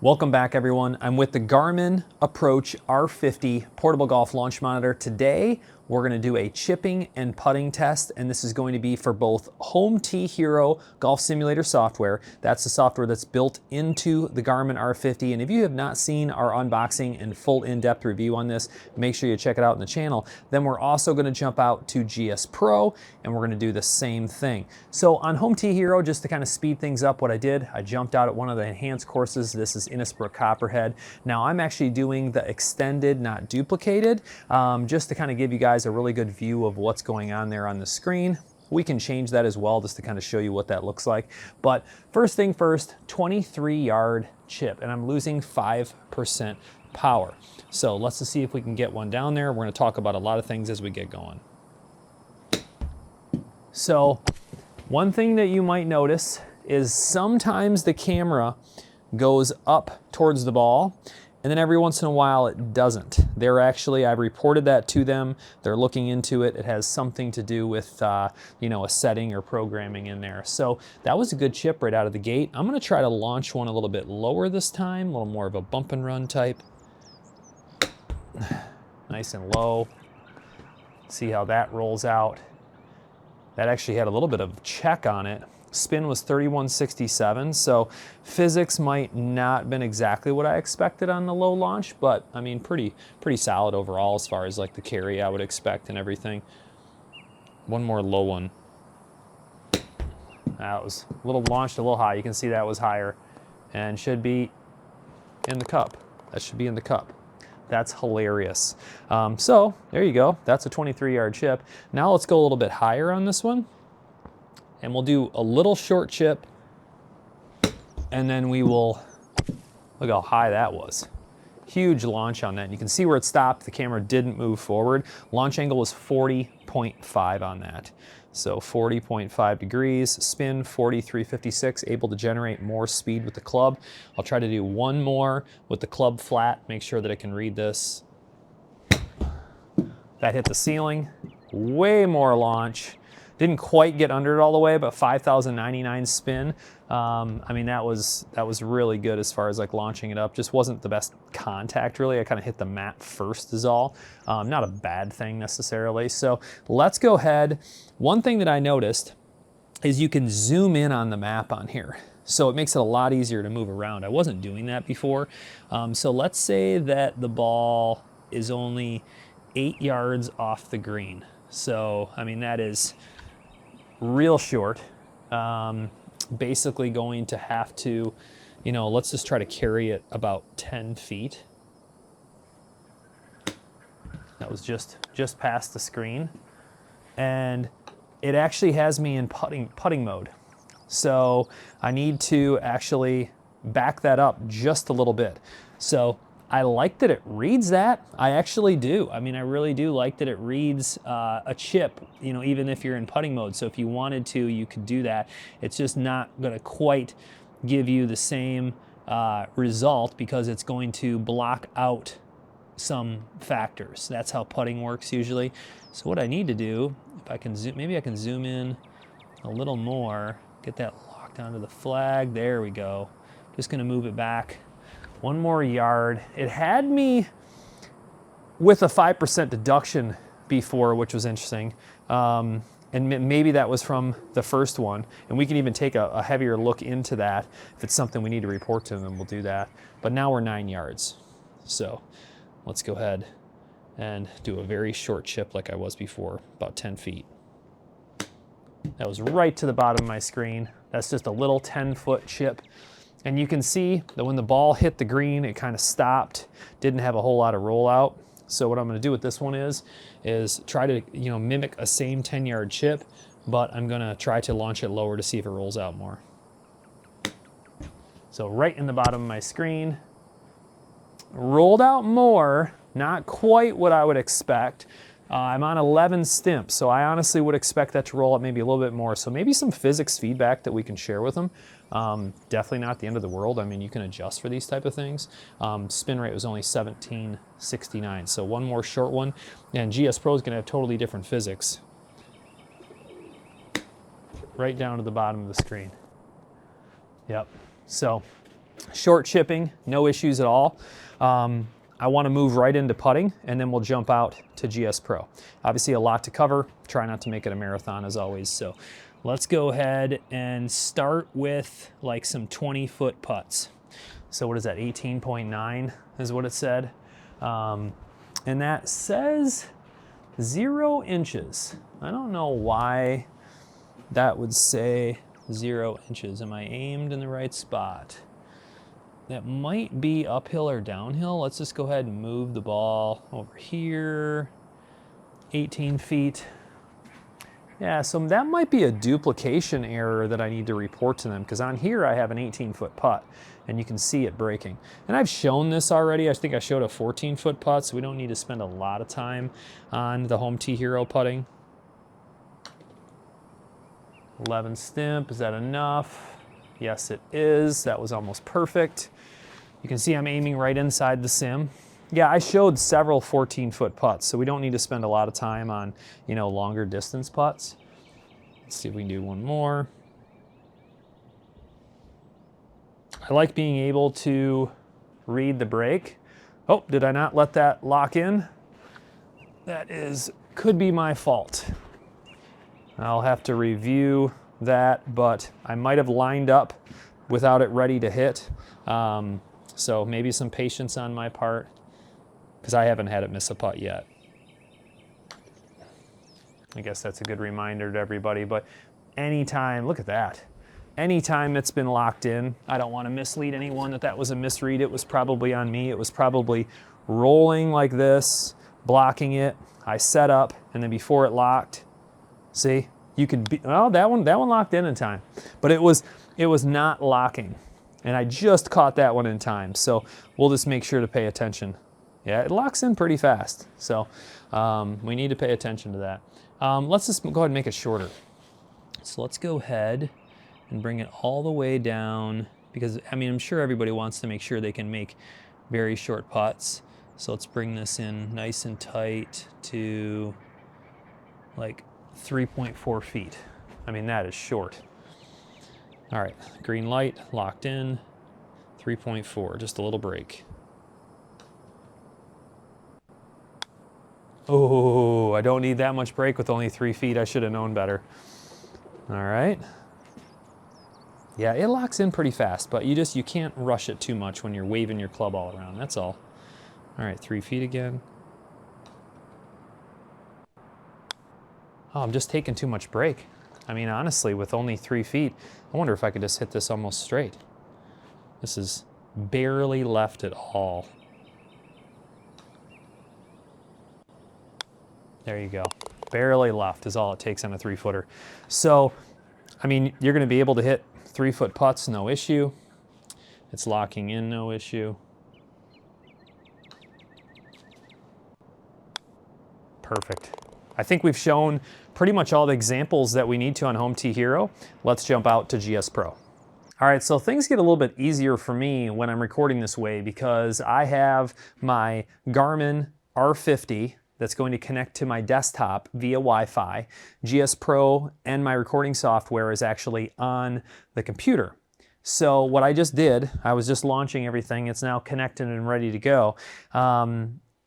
Welcome back, everyone. I'm with the Garmin Approach R50 portable golf launch monitor. Today, we're going to do a chipping and putting test, and this is going to be for both Home Tee Hero golf simulator software. That's the software that's built into the Garmin R50, and if you have not seen our unboxing and full in-depth review on this, make sure you check it out on the channel. Then we're also going to jump out to GSPro, and we're going to do the same thing. So on Home Tee Hero, just to kind of speed things up, what I did, I jumped out at one of the enhanced courses. This is Innisbrook Copperhead. Now I'm actually doing the extended, not duplicated, just to kind of give you guys a really good view of what's going on there on the screen. We can change that as well just to kind of show you what that looks like. But first thing first, 23-yard chip, and I'm losing 5% power. So let's just see if we can get one down there. We're going to talk about a lot of things as we get going. So one thing that you might notice is sometimes the camera goes up towards the ball, and then every once in a while it doesn't. I've reported that to them. They're looking into it. It has something to do with, a setting or programming in there. So that was a good chip right out of the gate. I'm gonna try to launch one a little bit lower this time, a little more of a bump and run type. Nice and low. See how that rolls out. That actually had a little bit of check on it. Spin was 3167, so physics might not been exactly what I expected on the low launch, but I mean pretty solid overall as far as like the carry I would expect and everything. One more low one. That was a little launched a little high. You can see that was higher and should be in the cup. That should be in the cup. That's hilarious. So there you go. That's a 23-yard chip. Now let's go a little bit higher on this one. And we'll do a little short chip, and then we will, look how high that was. Huge launch on that. And you can see where it stopped. The camera didn't move forward. Launch angle was 40.5 on that. So 40.5 degrees, spin 4356, able to generate more speed with the club. I'll try to do one more with the club flat, make sure that I can read this. That hit the ceiling, way more launch. Didn't quite get under it all the way, but 5,099 spin. I mean, that was really good as far as like launching it up. Just wasn't the best contact really. I kind of hit the mat first is all. Not a bad thing necessarily. So let's go ahead. One thing that I noticed is you can zoom in on the map on here. So it makes it a lot easier to move around. I wasn't doing that before. So let's say that the ball is only 8 yards off the green. So, I mean, that is real short. Basically going to have to, let's just try to carry it about 10 feet. That was just past the screen. And it actually has me in putting mode. So I need to actually back that up just a little bit. So I like that it reads that. I actually do. I mean, I really do like that it reads a chip, even if you're in putting mode. So if you wanted to, you could do that. It's just not going to quite give you the same result because it's going to block out some factors. That's how putting works usually. So what I need to do, if I can zoom, maybe I can zoom in a little more, get that locked onto the flag. There we go. Just going to move it back. One more yard. It had me with a 5% deduction before, which was interesting. And maybe that was from the first one. And we can even take a heavier look into that. If it's something we need to report to them, we'll do that. But now we're 9 yards. So let's go ahead and do a very short chip like I was before, about 10 feet. That was right to the bottom of my screen. That's just a little 10-foot chip. And you can see that when the ball hit the green, it kind of stopped, didn't have a whole lot of rollout. So what I'm going to do with this one is try to mimic a same 10-yard chip, but I'm going to try to launch it lower to see if it rolls out more. So right in the bottom of my screen, rolled out more, not quite what I would expect. I'm on 11 Stimp, so I honestly would expect that to roll up maybe a little bit more. So maybe some physics feedback that we can share with them. Definitely not the end of the world. I mean, you can adjust for these type of things. Spin rate was only 1769, so one more short one. And GSPro is going to have totally different physics. Right down to the bottom of the screen. Yep. So Short chipping, no issues at all. I want to move right into putting, and then we'll jump out to GSPro. Obviously a lot to cover. Try not to make it a marathon as always. So let's go ahead and start with like some 20-foot putts. So what is that, 18.9 is what it said. And that says 0 inches. I don't know why that would say 0 inches. Am I aimed in the right spot? That might be uphill or downhill. Let's just go ahead and move the ball over here. 18 feet. Yeah, so that might be a duplication error that I need to report to them, because on here I have an 18-foot putt and you can see it breaking. And I've shown this already. I think I showed a 14-foot putt, so we don't need to spend a lot of time on the Home Tee Hero putting. 11 Stimp, is that enough? Yes, it is. That was almost perfect. You can see I'm aiming right inside the sim. Yeah, I showed several 14-foot putts, so we don't need to spend a lot of time on, you know, longer distance putts. Let's see if we can do one more. I like being able to read the break. Oh, did I not let that lock in? That could be my fault. I'll have to review that, but I might have lined up without it ready to hit. So maybe some patience on my part, because I haven't had it miss a putt yet. I guess that's a good reminder to everybody, but anytime, look at that. Anytime it's been locked in, I don't want to mislead anyone that was a misread. It was probably on me. It was probably rolling like this, blocking it. I set up, and then before it locked, see, you could be, oh, that one locked in time, but it was not locking. And I just caught that one in time. So we'll just make sure to pay attention. Yeah, it locks in pretty fast. So we need to pay attention to that. Let's just go ahead and make it shorter. So let's go ahead and bring it all the way down, because I mean, I'm sure everybody wants to make sure they can make very short putts. So let's bring this in nice and tight to like 3.4 feet. I mean, that is short. All right, green light, locked in, 3.4, just a little break. Oh, I don't need that much break with only 3 feet. I should have known better. All right. Yeah, it locks in pretty fast, but you can't rush it too much when you're waving your club all around, that's all. All right, 3 feet again. Oh, I'm just taking too much break. I mean, honestly, with only 3 feet, I wonder if I could just hit this almost straight. This is barely left at all. There you go. Barely left is all it takes on a 3-footer. So, I mean, you're going to be able to hit 3-foot putts, no issue. It's locking in, no issue. Perfect. I think we've shown pretty much all the examples that we need to on Home Tee Hero. Let's jump out to GSPro. All right, so things get a little bit easier for me when I'm recording this way, because I have my Garmin R50 that's going to connect to my desktop via Wi-Fi. GSPro and my recording software is actually on the computer. So what I just did, I was just launching everything. It's now connected and ready to go.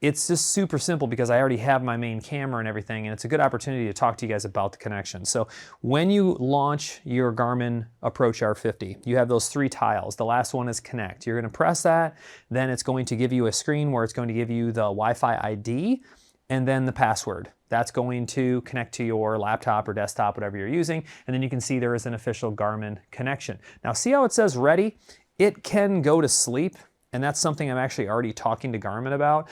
It's just super simple because I already have my main camera and everything, and it's a good opportunity to talk to you guys about the connection. So when you launch your Garmin Approach R50, you have those 3 tiles. The last one is connect. You're going to press that, then it's going to give you a screen where it's going to give you the Wi-Fi ID and then the password. That's going to connect to your laptop or desktop, whatever you're using, and then you can see there is an official Garmin connection. Now see how it says ready? It can go to sleep. And that's something I'm actually already talking to Garmin about.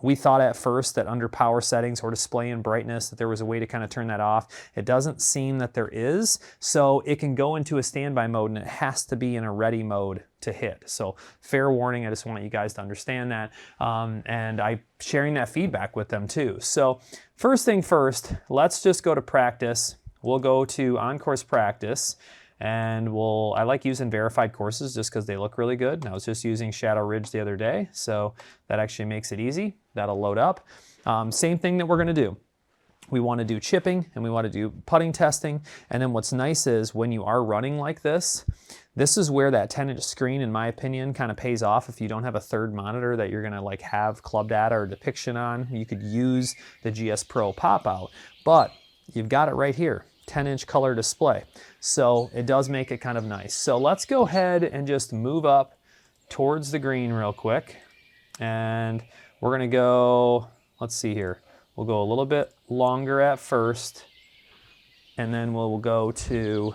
We thought at first that under power settings or display and brightness that there was a way to kind of turn that off. It doesn't seem that there is. So it can go into a standby mode and it has to be in a ready mode to hit. So fair warning, I just want you guys to understand that. And I'm sharing that feedback with them too. So first thing first, let's just go to practice. We'll go to on-course practice. And I like using verified courses just because they look really good. And I was just using Shadow Ridge the other day, so that actually makes it easy. That'll load up. Same thing that we're going to do. we want to do chipping and we want to do putting testing. And then what's nice is when you are running like this is where that 10-inch screen, in my opinion, kind of pays off. If you don't have a third monitor that you're gonna like have club data or depiction on, you could use the GSPro pop-out, but you've got it right here, 10-inch color display. So it does make it kind of nice. So let's go ahead and just move up towards the green real quick. And we're gonna go, let's see here. We'll go a little bit longer at first, and then we'll go to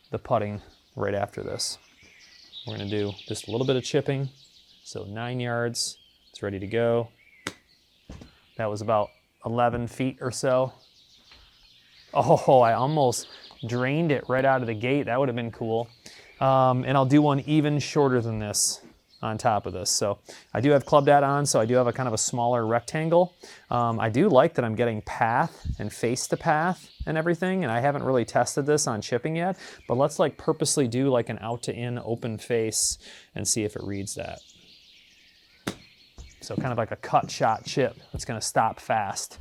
the putting right after this. We're gonna do just a little bit of chipping. So 9 yards, it's ready to go. That was about 11 feet or so. Oh, I almost drained it right out of the gate. That would have been cool. And I'll do one even shorter than this on top of this. So I do have club data on, so I do have a kind of a smaller rectangle. I do like that I'm getting path and face to path and everything, and I haven't really tested this on chipping yet, but let's like purposely do like an out to in open face and see if it reads that. So kind of like a cut shot chip that's gonna stop fast.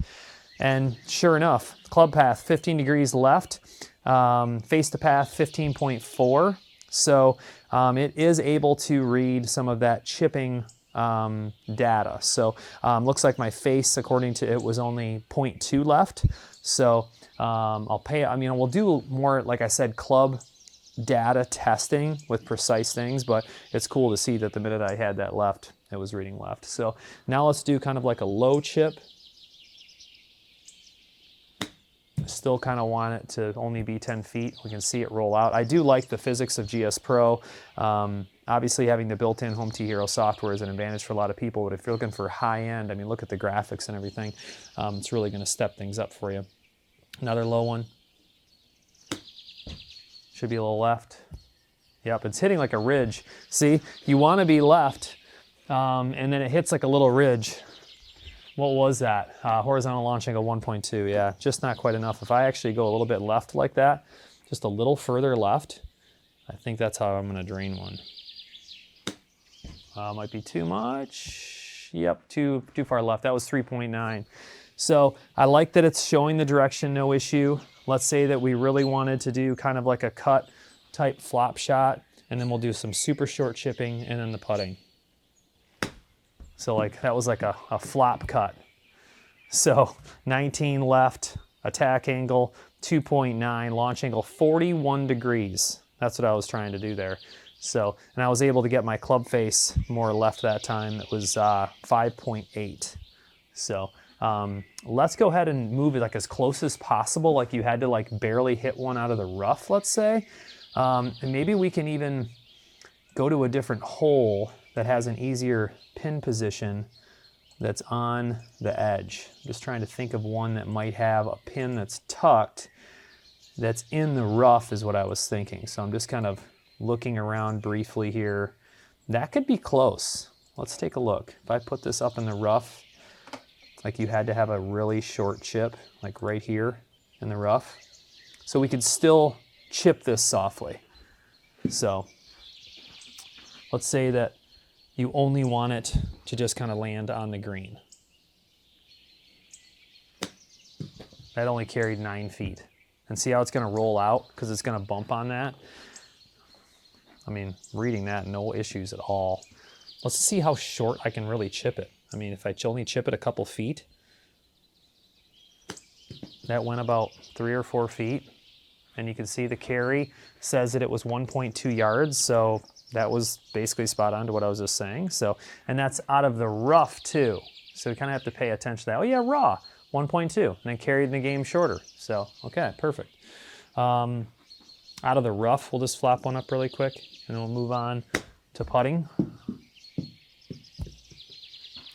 And sure enough, club path 15 degrees left, face to path 15.4. So it is able to read some of that chipping data. So looks like my face, according to it, was only 0.2 left. So we'll do more, like I said, club data testing with precise things, but it's cool to see that the minute I had that left, it was reading left. So now let's do kind of like a low chip. Still kind of want it to only be 10 feet. We can see it roll out. I do like the physics of GSPro. Obviously having the built-in Home Tee Hero software is an advantage for a lot of people, but if you're looking for high end, I mean, look at the graphics and everything. It's really gonna step things up for you. Another low one. Should be a little left. Yep, it's hitting like a ridge. See, you wanna be left, and then it hits like a little ridge. What was that? Horizontal launch angle 1.2, yeah, just not quite enough. If I actually go a little bit left like that, just a little further left, I think that's how I'm gonna drain one. Might be too much. Yep, too far left. That was 3.9. So I like that it's showing the direction, no issue. Let's say that we really wanted to do kind of like a cut type flop shot, and then we'll do some super short chipping and then the putting. So like that was like a flop cut. So 19 left, attack angle 2.9, launch angle 41 degrees. That's what I was trying to do there. So, and I was able to get my club face more left that time. It was 5.8. So let's go ahead and move it like as close as possible, like you had to like barely hit one out of the rough, let's say. And maybe we can even go to a different hole that has an easier pin position that's on the edge. I'm just trying to think of one that might have a pin that's tucked, that's in the rough is what I was thinking. So I'm just kind of looking around briefly here. That could be close. Let's take a look. If I put this up in the rough, like you had to have a really short chip, like right here in the rough. So we could still chip this softly. So let's say that you only want it to just kind of land on the green. That only carried 9 feet. And see how it's gonna roll out because it's gonna bump on that? I mean, reading that, no issues at all. Let's see how short I can really chip it. I mean, if I only chip it a couple feet, that went about 3 or 4 feet. And you can see the carry says that it was 1.2 yards, so that was basically spot on to what I was just saying. So, and that's out of the rough too. So we kind of have to pay attention to that. Oh yeah, raw, 1.2, and then carried in the game shorter. So, okay, perfect. Out of the rough, we'll just flop one up really quick, and then we'll move on to putting.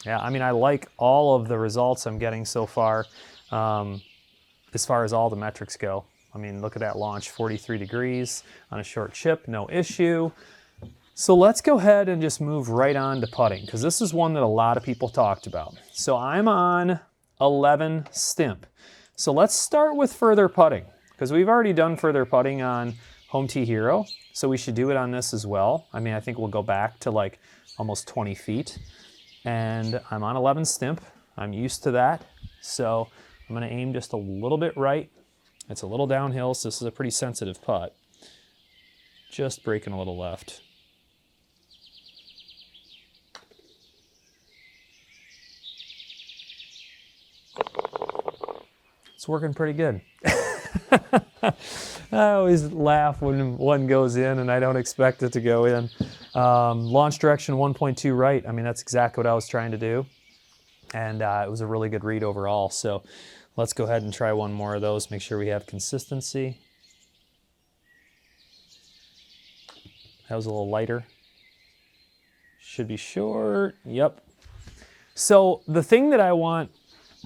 Yeah, I mean, I like all of the results I'm getting so far as all the metrics go. I mean, look at that launch, 43 degrees on a short chip, no issue. So let's go ahead and just move right on to putting, because this is one that a lot of people talked about. So I'm on 11 Stimp. So let's start with further putting, because we've already done further putting on Home Tee Hero, so we should do it on this as well. I mean, I think we'll go back to like almost 20 feet. And I'm on 11 Stimp. I'm used to that. So I'm gonna aim just a little bit right. It's a little downhill, so this is a pretty sensitive putt. Just breaking a little left. It's working pretty good. I always laugh when one goes in and I don't expect it to go in. Launch direction 1.2 right. I mean, that's exactly what I was trying to do. And it was a really good read overall. So let's go ahead and try one more of those, make sure we have consistency. That was a little lighter. Should be short. Yep. So the thing that I want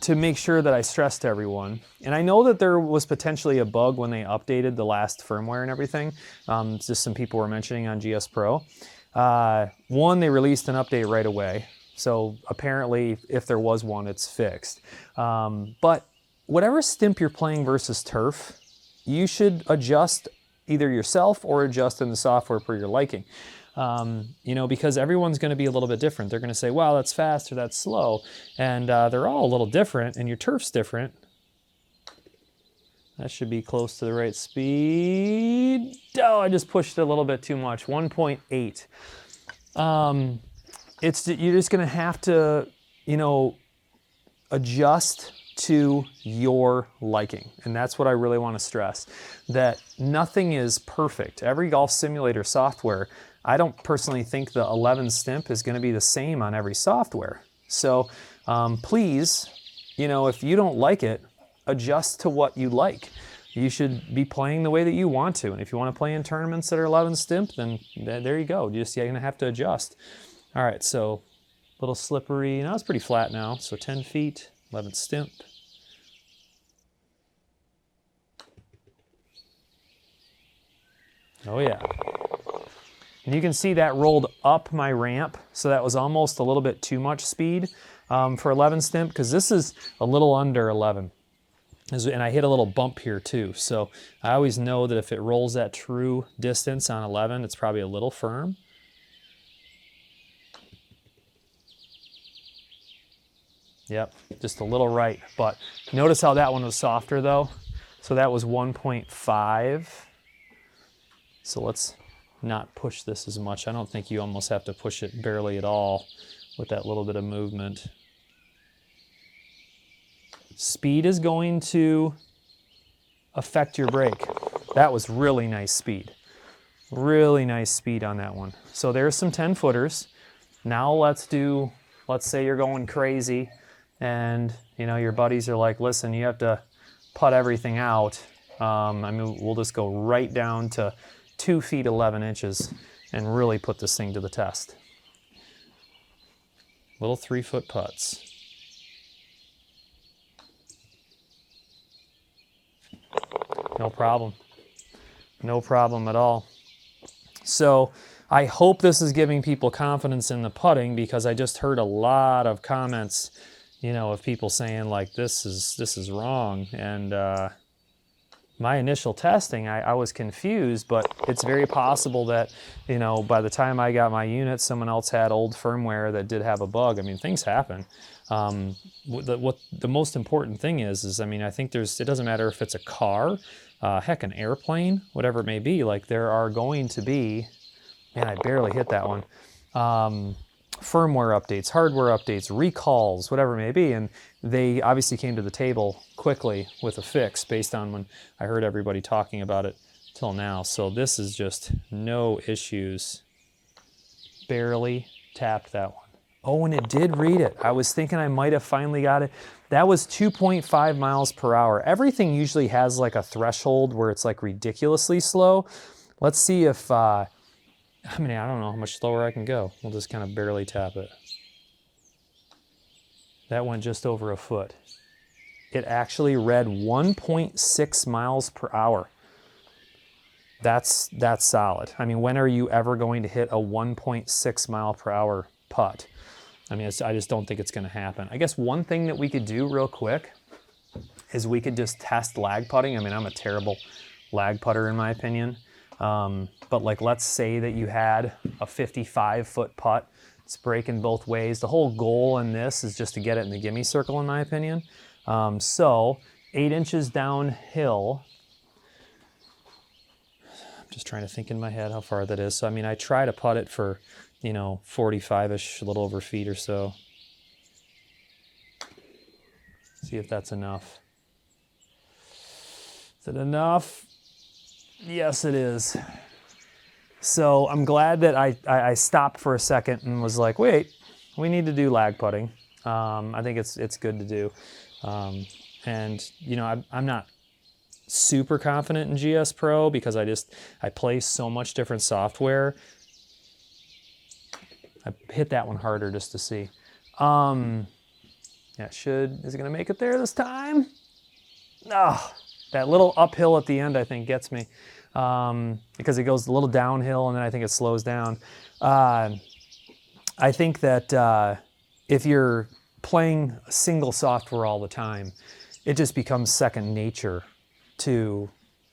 to make sure that I stress to everyone, and I know that there was potentially a bug when they updated the last firmware and everything, just some people were mentioning on GSPro. One, they released an update right away. So apparently, if there was one, it's fixed. But whatever stimp you're playing versus turf, you should adjust either yourself or adjust in the software per your liking. You know, because everyone's going to be a little bit different. They're going to say, wow, that's fast or that's slow. And they're all a little different, and your turf's different. That should be close to the right speed. Oh, I just pushed it a little bit too much, 1.8. You're just going to have to, you know, adjust to your liking. And that's what I really want to stress, that nothing is perfect. Every golf simulator software, I don't personally think the 11 Stimp is going to be the same on every software. So please, you know, if you don't like it, adjust to what you like. You should be playing the way that you want to. And if you want to play in tournaments that are 11 Stimp, then there you go. You're going to have to adjust. All right, so a little slippery. Now it's pretty flat now. So 10 feet, 11 Stimp. Oh yeah. And you can see that rolled up my ramp, so that was almost a little bit too much speed for 11 Stimp, because this is a little under 11. And I hit a little bump here too, so I always know that if it rolls that true distance on 11, it's probably a little firm. Yep, just a little right, but notice how that one was softer though. So that was 1.5. So let's not push this as much. I don't think you almost have to push it barely at all with that little bit of movement. Speed is going to affect your break. That was really nice speed. Really nice speed on that one. So there's some 10 footers. Now let's say you're going crazy and you know your buddies are like, listen, you have to putt everything out. I mean, we'll just go right down to 2 feet 11 inches and really put this thing to the test. Little 3-foot putts. No problem. No problem at all. So I hope this is giving people confidence in the putting, because I just heard a lot of comments, you know, of people saying like, this is wrong. And my initial testing, I was confused, but it's very possible that, you know, by the time I got my unit, someone else had old firmware that did have a bug. I mean, things happen. What the most important thing is I mean, I think it doesn't matter if it's a car, heck, an airplane, whatever it may be, like there are going to be, man, I barely hit that one, firmware updates, hardware updates, recalls, whatever it may be. And they obviously came to the table quickly with a fix based on when I heard everybody talking about it till now. So this is just no issues. Barely tapped that one. Oh, and it did read it. I was thinking I might have finally got it. That was 2.5 miles per hour. Everything usually has like a threshold where it's like ridiculously slow. Let's see if, I mean, I don't know how much slower I can go. We'll just kind of barely tap it. That went just over a foot. It actually read 1.6 miles per hour. That's solid. I mean, when are you ever going to hit a 1.6 mile per hour putt? I mean, I just don't think it's going to happen. I guess one thing that we could do real quick is we could just test lag putting. I mean, I'm a terrible lag putter in my opinion. But like, let's say that you had a 55-foot putt. It's breaking both ways. The whole goal in this is just to get it in the gimme circle, in my opinion. So 8 inches downhill, I'm just trying to think in my head how far that is. So I mean, I try to putt it for, you know, 45-ish, a little over feet or so. See if that's enough. Is it enough? Yes, it is. So I'm glad that I stopped for a second and was like, wait, we need to do lag putting. I think it's good to do. And you know, I'm not super confident in GSPro because I play so much different software. I hit that one harder just to see. Yeah, is it gonna make it there this time? Oh, that little uphill at the end I think gets me. Because it goes a little downhill and then I think it slows down. I think that if you're playing single software all the time, it just becomes second nature to,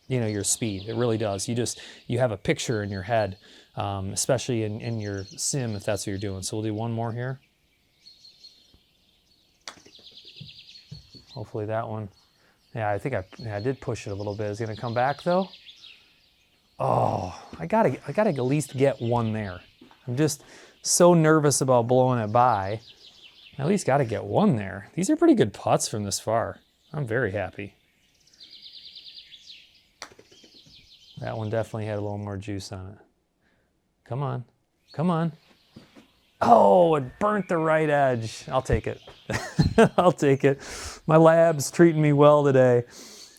you know, your speed. It really does. You have a picture in your head, especially in your sim if that's what you're doing. So we'll do one more here. Hopefully that one. Yeah, I think I did push it a little bit. Is it gonna come back though? Oh, I gotta at least get one there. I'm just so nervous about blowing it by. I at least gotta get one there. These are pretty good putts from this far. I'm very happy. That one definitely had a little more juice on it. Come on, come on. Oh, it burnt the right edge. I'll take it. I'll take it. My lab's treating me well today.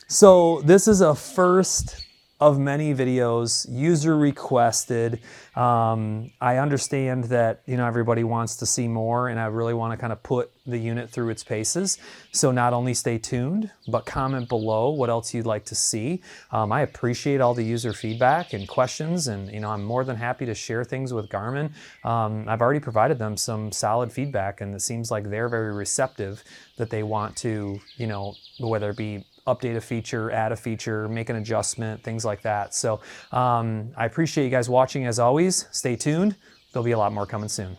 So this is a first of many videos, user requested. I understand that, you know, everybody wants to see more, and I really want to kind of put the unit through its paces. So not only stay tuned, but comment below what else you'd like to see. I appreciate all the user feedback and questions, and you know, I'm more than happy to share things with Garmin. I've already provided them some solid feedback, and it seems like they're very receptive, that they want to, you know, whether it be update a feature, add a feature, make an adjustment, things like that. So I appreciate you guys watching as always. Stay tuned. There'll be a lot more coming soon.